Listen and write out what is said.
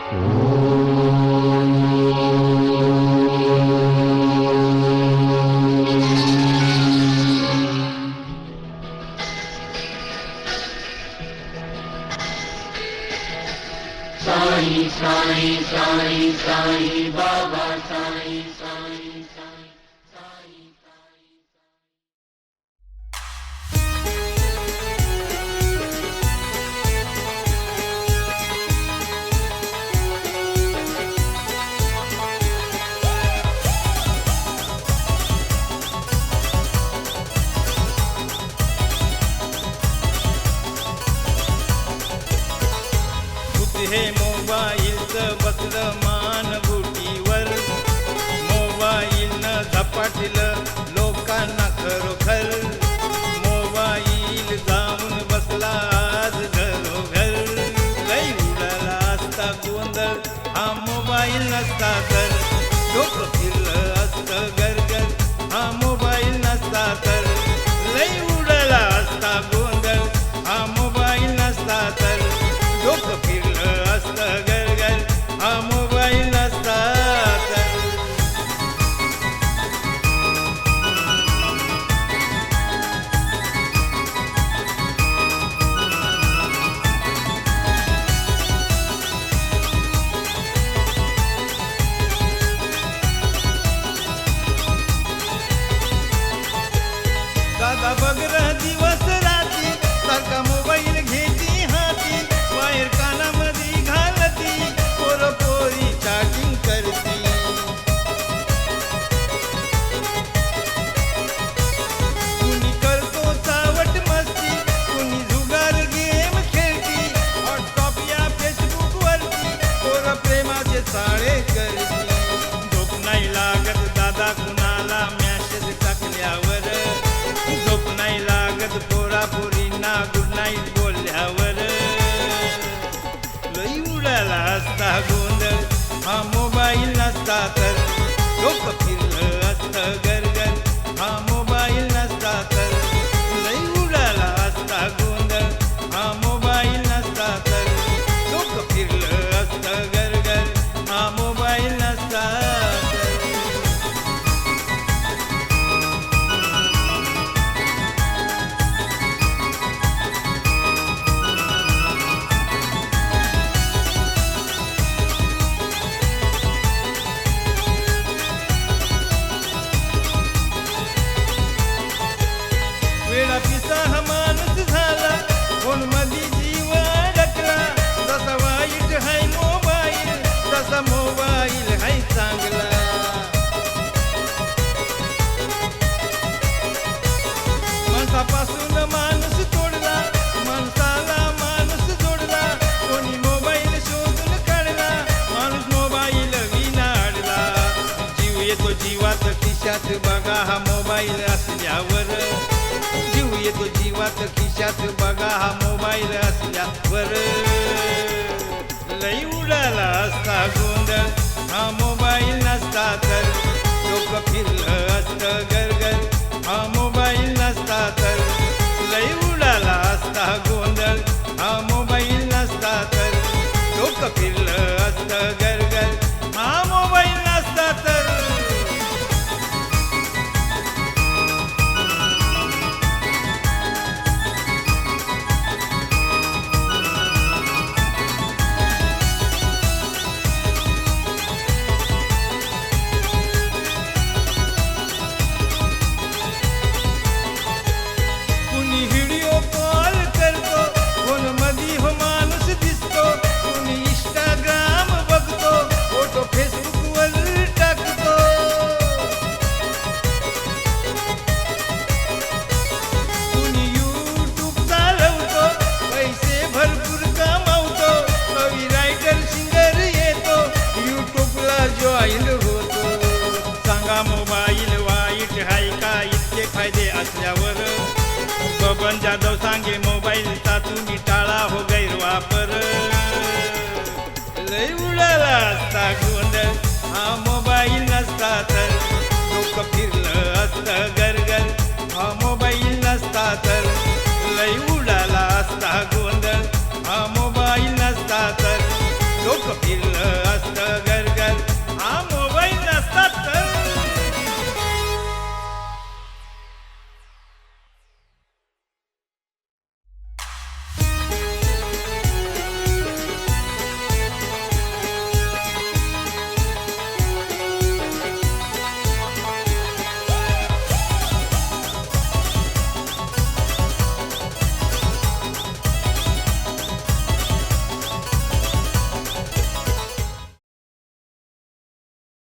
साई साई साई साई बाबा साई साई साई साई साई। हे मोबाईलचं बसलं मानगुटीवर, मोबाईलनं झपाटलं लोकांना खरोखर, मोबाईल जाऊन बसला आज घरोघर, लई उडाला असता गोंधळ हा मोबाईल नसता तर, डोकं फिरलं असतं गरगर हा मोबाईल नसता तर, लई उडाला असता गोंधळ हा मोबाईल नसता तर, डोकं फिरलं असतं गरगर हा मोबाईल नसता तर. दादा बघ रं दिवस रात्री सारखा मोबाईल घेती हाती, वायर कानामध्ये घालती, पोरं पोरी चॅटिंग करती, कुणी करतो चावट मस्ती, कुणी जुगार गेम खेळती, व्हॉट्सअप या फेसबुक वरती पोरं प्रेमाचे चाळे करती, झोप नाही लागत दादा कुणाला मॅसेज टाकल्यावर, झोप नाही लागत पोरा पोरींना गुड नाईट बोलल्यावर, लई उडाला असता गोंधळ हा मोबाईल नसता तर, डोकं फिरलं असतं गरगर हा मोबाईल नसता तर, लई उडाला असता गोंधळ हा मोबाईल नसता तर, डोकं फिरलं असतं गरगर हा मोबाईल नसता तर. वेळा पिसा हा माणूस झाला, फोन मध्ये जीव अडकला, जसा वाईट हाय मोबाईल तसा मोबाईल हाय चांगला, माणसापासून माणूस तोडला, माणसाला माणूस जोडला, कोणी मोबाईल शोधून काढला, माणूस मोबाईल विनाडला, जीव येतो जीवात खिशात बघा हा मोबाईल असल्यावर, जीव येतो जीवात खिशात बघा हा मोबाईल असल्यावर, लई उडाला असता गोंधळ हा मोबाईल नसता तर, डोकं फिरलं असतं गरगर हा मोबाईल नसता तर, लई उडाला असता गोंधळ हा मोबाईल नसता तर, डोकं फिरलं असतं गरगर हा मोबाईल नसता तर. कुणी व्हिडिओ कॉल करतो, फोन मध्ये हो माणूस दिसतो, कुणी इंस्टाग्राम बघतो, फोटो फेसबुक वर टाकतो, कुणी यूट्यूब चालवतो, पैसे भरपूर कमावतो, कवी रायटर सिंगर येतो, यूट्यूबला जॉईन होतो, सांगा मोबाईल वाईट हाय का इतके फायदे असल्यावर, बबन जाधव सांगे मोबाईलचा तुम्ही टाळा हो गैरवापर, लई उडाला असता गोंधळ हा मोबाईल नसता तर, डोकं फिरलं असतं गरगर हा मोबाईल नसता तर, लई उडाला असता गोंधळ हा मोबाईल नसता तर, डोकं फिरलं